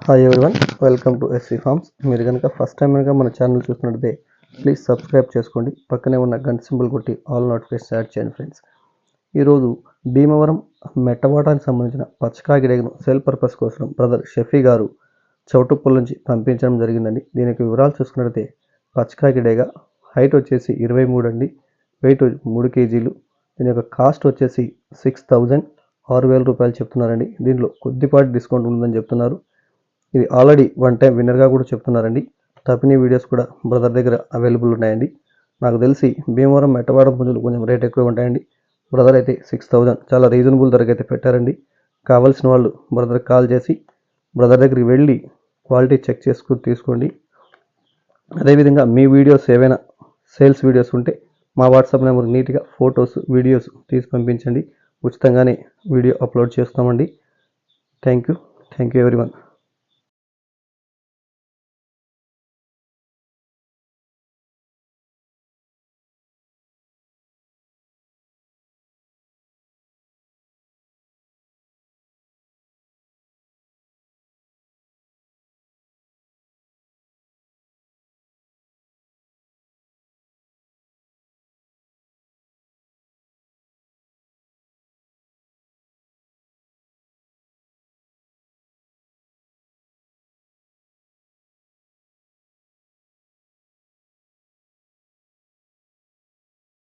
Hi everyone, welcome to SC farms. మీరు కనుక first time కనుక మన ఛానల్ చూసినట్లయితే ప్లీజ్ సబ్స్క్రైబ్ చేసుకోండి. పక్కనే ఉన్న గంట సింబల్ కొట్టి ఆల్ నోటిఫికేషన్ యాడ్ చేయండి ఫ్రెండ్స్. ఈరోజు భీమవరం మెట్టవాటానికి సంబంధించిన పచ్చకాకిడేగను సేల్ పర్పస్ కోసం బ్రదర్ షఫీ గారు చౌటుప్పల్ నుంచి పంపించడం జరిగిందండి. దీనికి వివరాలు చూసుకున్నట్లయితే పచ్చకాకిడేగ హైట్ వచ్చేసి 23 అండి, వెయిట్ 3 కేజీలు. దీని యొక్క కాస్ట్ వచ్చేసి 6,000 రూపాయలు చెప్తున్నారండి. దీనిలో కొద్దిపాటి డిస్కౌంట్ ఉందని చెప్తున్నారు. ఇది ఆల్రెడీ 1 టైం విన్నర్గా కూడా చెప్తున్నారండి. తపినీ వీడియోస్ కూడా బ్రదర్ దగ్గర అవైలబుల్ ఉన్నాయండి. నాకు తెలిసి భీమవరం మెట్టవాడం పుంజులు కొంచెం రేట్ ఎక్కువ ఉంటాయండి. బ్రదర్ అయితే 6,000 చాలా రీజనబుల్ ధరకి అయితే పెట్టారండి. కావాల్సిన వాళ్ళు బ్రదర్కి కాల్ చేసి బ్రదర్ దగ్గరికి వెళ్ళి క్వాలిటీ చెక్ చేసుకుని తీసుకోండి. అదేవిధంగా మీ వీడియోస్ ఏవైనా సేల్స్ వీడియోస్ ఉంటే మా వాట్సాప్ నెంబర్ నీట్గా ఫొటోస్ వీడియోస్ తీసి పంపించండి. ఉచితంగానే వీడియో అప్లోడ్ చేస్తామండి. Thank you everyone.